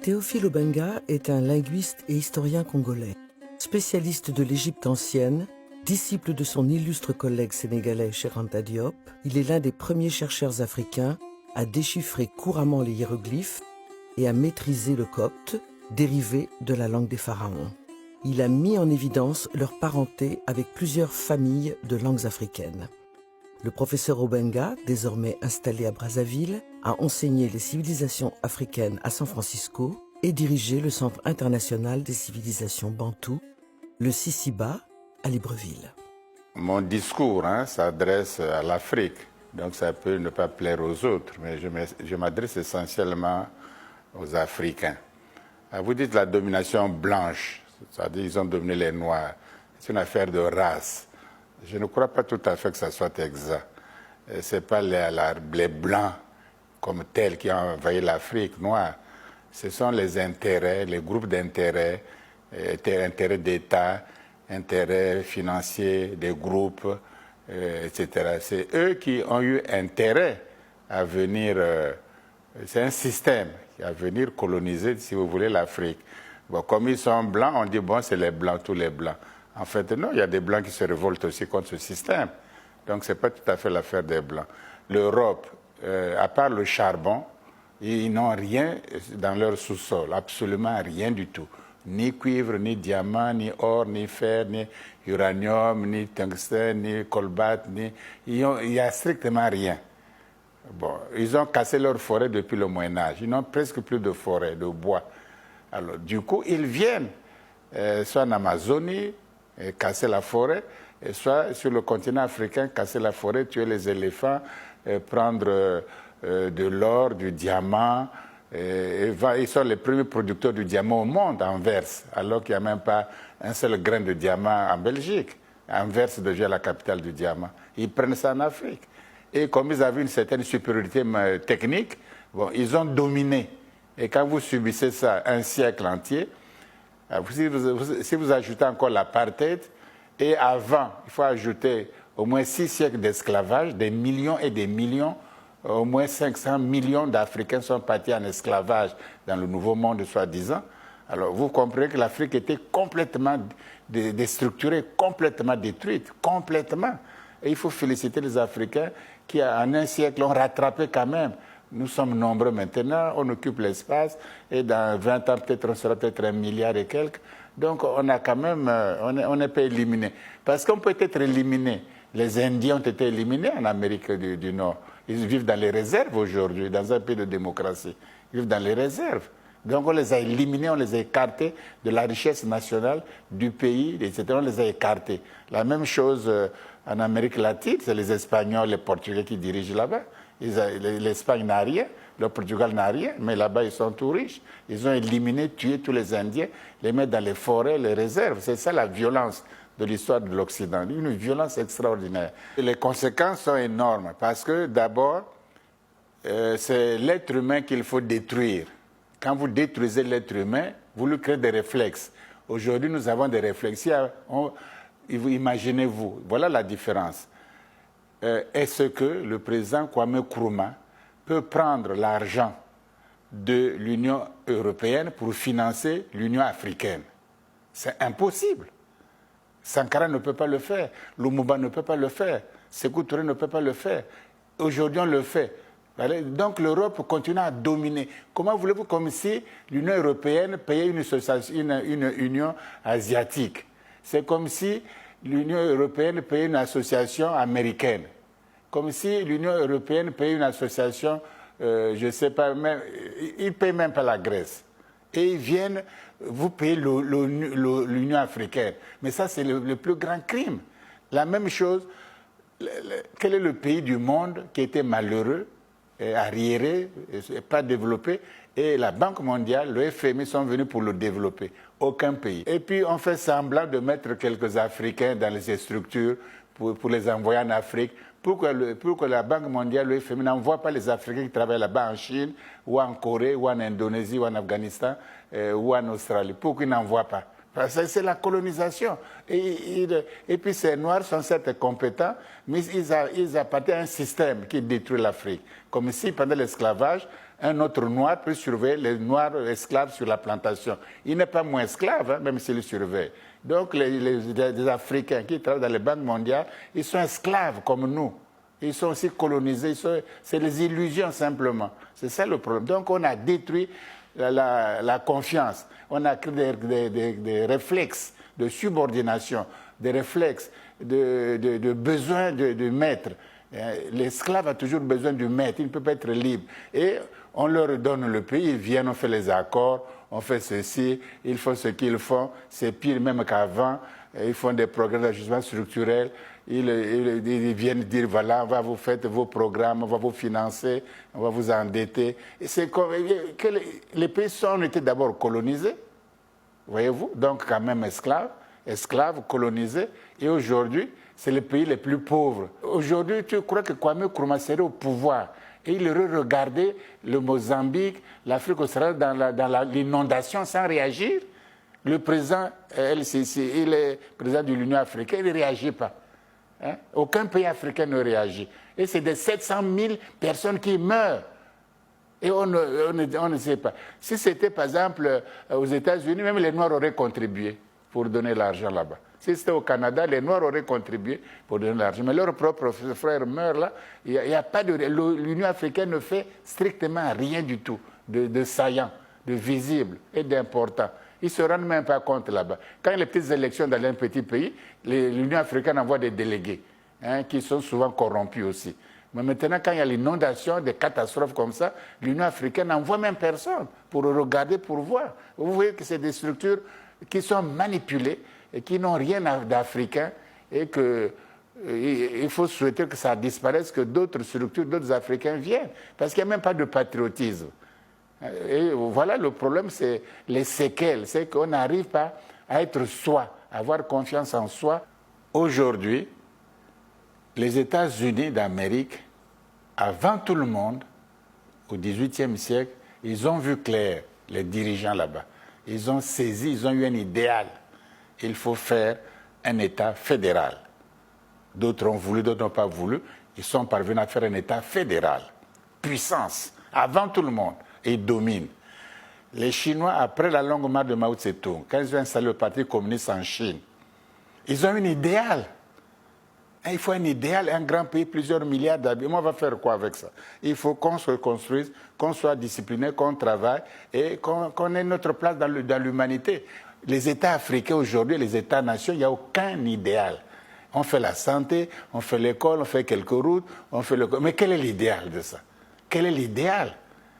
Théophile Obenga est un linguiste et historien congolais. Spécialiste de l'Égypte ancienne, disciple de son illustre collègue sénégalais Cheikh Anta Diop, il est l'un des premiers chercheurs africains à déchiffrer couramment les hiéroglyphes et à maîtriser le copte, dérivé de la langue des pharaons. Il a mis en évidence leur parenté avec plusieurs familles de langues africaines. Le professeur Obenga, désormais installé à Brazzaville, a enseigné les civilisations africaines à San Francisco et dirigé le Centre international des civilisations bantoues, le CICIBA, à Libreville. Mon discours s'adresse à l'Afrique, donc ça peut ne pas plaire aux autres, mais je m'adresse essentiellement aux Africains. Vous dites la domination blanche, c'est-à-dire ils ont dominé les Noirs, c'est une affaire de race. Je ne crois pas tout à fait que ça soit exact. Ce n'est pas les Blancs comme tels qui ont envahi l'Afrique noire. Ce sont les intérêts, les groupes d'intérêts, intérêts d'État, intérêts financiers des groupes, etc. C'est eux qui ont eu intérêt à venir, c'est un système qui a venir coloniser, si vous voulez, l'Afrique. Bon, comme ils sont blancs, on dit, bon, c'est les blancs, tous les blancs. En fait, non, il y a des blancs qui se révoltent aussi contre ce système. Donc, ce n'est pas tout à fait l'affaire des blancs. L'Europe, à part le charbon, ils n'ont rien dans leur sous-sol, absolument rien du tout. Ni cuivre, ni diamant, ni or, ni fer, ni uranium, ni tungstène, ni colbate, il n'y a strictement rien. Bon, ils ont cassé leur forêt depuis le Moyen-Âge. Ils n'ont presque plus de forêt, de bois. Alors, du coup, ils viennent, soit en Amazonie, casser la forêt, soit sur le continent africain, casser la forêt, tuer les éléphants, prendre de l'or, du diamant. Ils sont les premiers producteurs du diamant au monde, Anvers, alors qu'il n'y a même pas un seul grain de diamant en Belgique. Anvers devient la capitale du diamant. Ils prennent ça en Afrique. Et comme ils avaient une certaine supériorité technique, bon, ils ont dominé. Et quand vous subissez ça un siècle entier, si vous ajoutez encore l'apartheid, et avant, il faut ajouter au moins 6 siècles d'esclavage, des millions et des millions, au moins 500 millions d'Africains sont partis en esclavage dans le Nouveau Monde, soi-disant. Alors vous comprenez que l'Afrique était complètement déstructurée, complètement détruite, complètement. Et il faut féliciter les Africains qui, en un siècle, ont rattrapé quand même. Nous sommes nombreux maintenant, on occupe l'espace, et dans 20 ans, peut-être, on sera peut-être 1 milliard et quelques. Donc, on a quand même, on n'est pas éliminé. Parce qu'on peut être éliminé. Les Indiens ont été éliminés en Amérique du Nord. Ils vivent dans les réserves aujourd'hui, dans un pays de démocratie. Ils vivent dans les réserves. Donc, on les a éliminés, on les a écartés de la richesse nationale du pays, etc. On les a écartés. La même chose en Amérique latine, c'est les Espagnols, les Portugais qui dirigent là-bas. L'Espagne n'a rien, le Portugal n'a rien, mais là-bas, ils sont tout riches. Ils ont éliminé, tué tous les Indiens, les mettre dans les forêts, les réserves. C'est ça la violence de l'histoire de l'Occident, une violence extraordinaire. Et les conséquences sont énormes parce que d'abord, c'est l'être humain qu'il faut détruire. Quand vous détruisez l'être humain, vous lui créez des réflexes. Aujourd'hui, nous avons des réflexes. Imaginez-vous, voilà la différence. Est-ce que le président Kwame Nkrumah peut prendre l'argent de l'Union européenne pour financer l'Union africaine? C'est impossible. Sankara ne peut pas le faire, Lumumba ne peut pas le faire, Sékou Touré ne peut pas le faire. Aujourd'hui, on le fait. Donc l'Europe continue à dominer. Comment voulez-vous, comme si l'Union européenne payait une union asiatique? C'est comme si l'Union européenne payait une association américaine. Comme si l'Union européenne payait une association, je ne sais pas, même, ils ne payent même pas la Grèce. Et ils viennent, vous payez l'Union africaine. Mais ça, c'est le plus grand crime. La même chose, quel est le pays du monde qui était malheureux, arriéré, pas développé, et la Banque mondiale, le FMI sont venus pour le développer. Aucun pays. Et puis on fait semblant de mettre quelques Africains dans ces structures pour les envoyer en Afrique, pour que la Banque mondiale, le FMI, n'envoie pas les Africains qui travaillent là-bas en Chine, ou en Corée, ou en Indonésie, ou en Afghanistan, ou en Australie, pour qu'ils n'envoient pas. C'est la colonisation. Et puis ces Noirs sont certes compétents, mais ils appartiennent à un système qui détruit l'Afrique. Comme si pendant l'esclavage, un autre noir peut surveiller les noirs esclaves sur la plantation. Il n'est pas moins esclave, hein, même s'il le surveille. Donc les Africains qui travaillent dans les banques mondiales, ils sont esclaves comme nous. Ils sont aussi colonisés, c'est des illusions simplement. C'est ça le problème. Donc on a détruit la confiance. On a créé des réflexes de subordination, des réflexes de besoin de maître. L'esclave a toujours besoin du maître, il ne peut pas être libre. Et on leur donne le pays, ils viennent, on fait les accords, on fait ceci, ils font ce qu'ils font, c'est pire même qu'avant. Ils font des programmes d'ajustement structurel. Ils viennent dire, voilà, on va vous faire vos programmes, on va vous financer, on va vous endetter. Et c'est comme, que les pays ont été d'abord colonisés, voyez-vous, donc quand même esclaves, colonisés. Et aujourd'hui, c'est les pays les plus pauvres. Aujourd'hui, tu crois que Kwame Nkrumah serait au pouvoir et il aurait regardé le Mozambique, l'Afrique australe dans l'inondation sans réagir? Le président LCC, il est président de l'Union africaine, il ne réagit pas. Hein? Aucun pays africain ne réagit. Et c'est des 700 000 personnes qui meurent. Et on ne sait pas. Si c'était par exemple aux États-Unis, même les Noirs auraient contribué pour donner l'argent là-bas. Si c'était au Canada, les Noirs auraient contribué pour donner l'argent. Mais leurs propres frères meurent là. Il y a pas de, l'Union africaine ne fait strictement rien du tout de saillant, de visible et d'important. Ils ne se rendent même pas compte là-bas. Quand il y a les petites élections dans un petit pays, l'Union africaine envoie des délégués qui sont souvent corrompus aussi. Mais maintenant, quand il y a l'inondation, des catastrophes comme ça, l'Union africaine n'envoie même personne pour regarder, pour voir. Vous voyez que c'est des structures qui sont manipulées et qui n'ont rien d'africain et qu'il faut souhaiter que ça disparaisse, que d'autres structures, d'autres Africains viennent. Parce qu'il n'y a même pas de patriotisme. Et voilà, le problème, c'est les séquelles. C'est qu'on n'arrive pas à être soi, à avoir confiance en soi. Aujourd'hui, les États-Unis d'Amérique, avant tout le monde, au XVIIIe siècle, ils ont vu clair, les dirigeants là-bas. Ils ont saisi, ils ont eu un idéal. Il faut faire un État fédéral. D'autres ont voulu, d'autres n'ont pas voulu. Ils sont parvenus à faire un État fédéral. Puissance, avant tout le monde. Et ils dominent. Les Chinois, après la longue marche de Mao Tse-tung, quand ils ont installé le Parti communiste en Chine, ils ont un idéal. Il faut un idéal, un grand pays, plusieurs milliards d'habitants. On va faire quoi avec ça? Il faut qu'on se construise, qu'on soit discipliné, qu'on travaille et qu'on ait notre place dans l'humanité. Les États africains aujourd'hui, les États-nations, il n'y a aucun idéal. On fait la santé, on fait l'école, on fait quelques routes, mais quel est l'idéal de ça? Quel est l'idéal?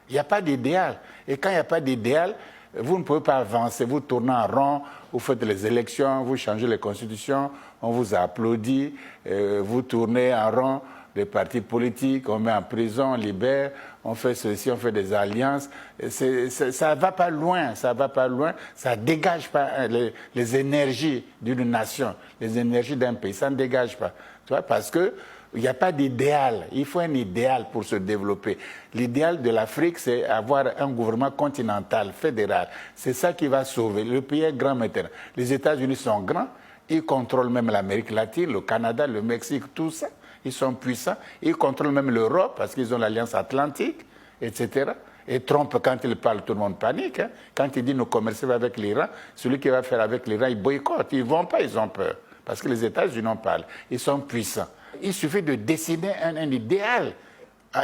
Il n'y a pas d'idéal. Et quand il n'y a pas d'idéal, vous ne pouvez pas avancer. Vous tournez en rond, vous faites les élections, vous changez les constitutions, on vous applaudit, vous tournez en rond des partis politiques, on met en prison, on libère, on fait ceci, on fait des alliances. Ça ne va pas loin, ça ne dégage pas les énergies d'une nation, les énergies d'un pays, ça ne dégage pas. Tu vois, parce que il n'y a pas d'idéal. Il faut un idéal pour se développer. L'idéal de l'Afrique, c'est avoir un gouvernement continental, fédéral. C'est ça qui va sauver. Le pays est grand maintenant. Les États-Unis sont grands. Ils contrôlent même l'Amérique latine, le Canada, le Mexique, tout ça. Ils sont puissants. Ils contrôlent même l'Europe parce qu'ils ont l'Alliance Atlantique, etc. Et Trump, quand il parle, tout le monde panique. Hein. Quand il dit nous commercer avec l'Iran, celui qui va faire avec l'Iran, il boycotte. Ils ne vont pas, ils ont peur. Parce que les États-Unis en parlent. Ils sont puissants. Il suffit de dessiner un idéal.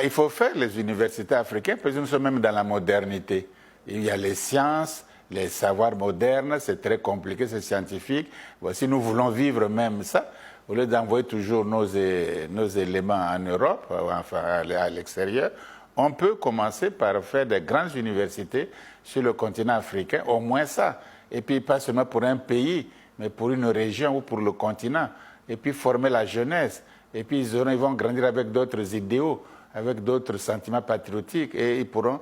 Il faut faire les universités africaines, parce que nous sommes même dans la modernité. Il y a les sciences, les savoirs modernes, c'est très compliqué, c'est scientifique. Si nous voulons vivre même ça, au lieu d'envoyer toujours nos éléments en Europe, enfin à l'extérieur, on peut commencer par faire des grandes universités sur le continent africain, au moins ça. Et puis pas seulement pour un pays, mais pour une région ou pour le continent. Et puis former la jeunesse. Et puis ils vont grandir avec d'autres idéaux, avec d'autres sentiments patriotiques. Et ils pourront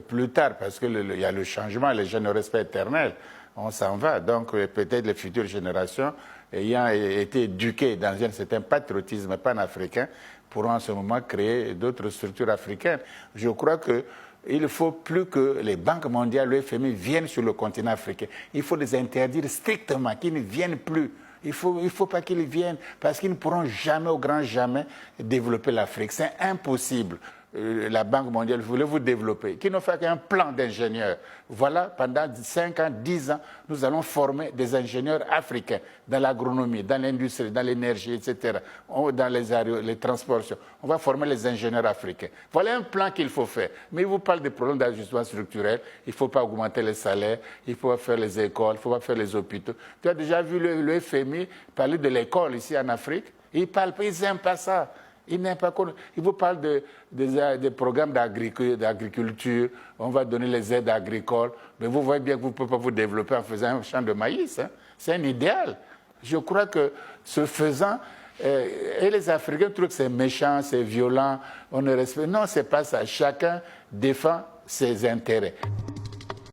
plus tard, parce qu'il y a le changement, les gens ne restent pas éternels, on s'en va. Donc peut-être les futures générations, ayant été éduquées dans un certain patriotisme panafricain, pourront en ce moment créer d'autres structures africaines. Je crois qu'il ne faut plus que les banques mondiales, le FMI, viennent sur le continent africain. Il faut les interdire strictement, qu'ils ne viennent plus. Il ne faut pas qu'ils viennent, parce qu'ils ne pourront jamais, au grand jamais, développer l'Afrique. C'est impossible. la Banque mondiale, voulez vous développer, qui n'ont fait qu'un plan d'ingénieurs. Voilà, pendant 5 ans, 10 ans, nous allons former des ingénieurs africains dans l'agronomie, dans l'industrie, dans l'énergie, etc., dans les transports. On va former les ingénieurs africains. Voilà un plan qu'il faut faire. Mais il vous parle des problèmes d'ajustement structurel. Il ne faut pas augmenter les salaires, il faut pas faire les écoles, il ne faut pas faire les hôpitaux. Tu as déjà vu le FMI parler de l'école ici en Afrique? Ils n'aiment pas ça. Ils vous parlent des programmes d'agriculture, on va donner les aides agricoles, mais vous voyez bien que vous ne pouvez pas vous développer en faisant un champ de maïs. Hein. C'est un idéal. Je crois que ce faisant, et les Africains trouvent que c'est méchant, c'est violent, on ne respecte. Non, ce n'est pas ça. Chacun défend ses intérêts.